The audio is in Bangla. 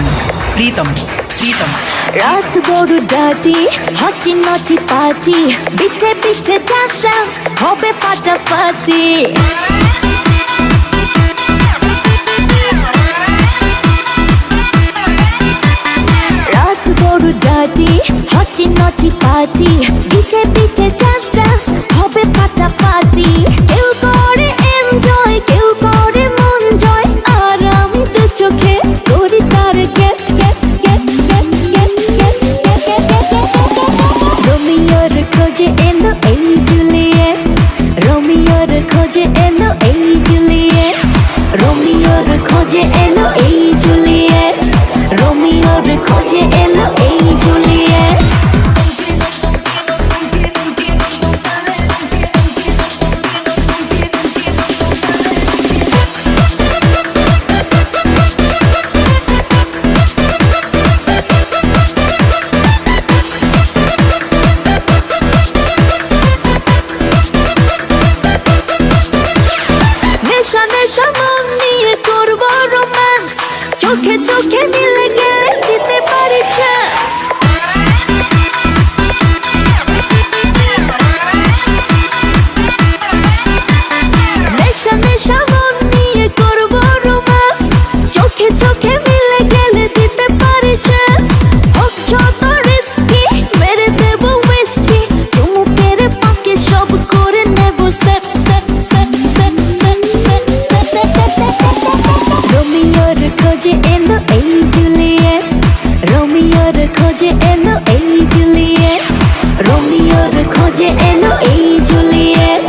प्रीतम प्रीतम प्रीतम रात बड़ डाटी हटी नटी पार्टी बिटे बिटे डांस डांस होबे फाटाफाटी रात बड़ डाटी हटी नटी पार्टी बिटे बिटे डांस डांस होबे फाटाफाटी केउ करे एनजय केउ करे मन जय আর আমি দু চোখে করি তার gate gate gate gate gate gate gate রোমিওর খোঁজে এলো এই জুলিয়েট রোমিওর খোঁজে এলো এই জুলিয়েট রোমিওর খোঁজে এলো এই জুলিয়েট রোমিওর খোঁজে এলো এই জুলিয়েট নেশা নেশা মন নিয়ে করবো রোম্যান্স চোখে চোখে মিলে গেলে দিতে পারি চান্স নেশা নেশা মন নিয়ে করবো রোম্যান্স চোখে চোখে মিলে গেলে দিতে পারি চান্স হোক যত রিস্কি মেরে দেবো উইস্কি চুমুকের পাকে সব করে নেবো set set set set set set রোমিওর খোঁজে এলো এই জুলিয়েট রোমিওর খোঁজে এলো এই জুলিয়েট রোমিওর খোঁজে এলো এই জুলিয়েট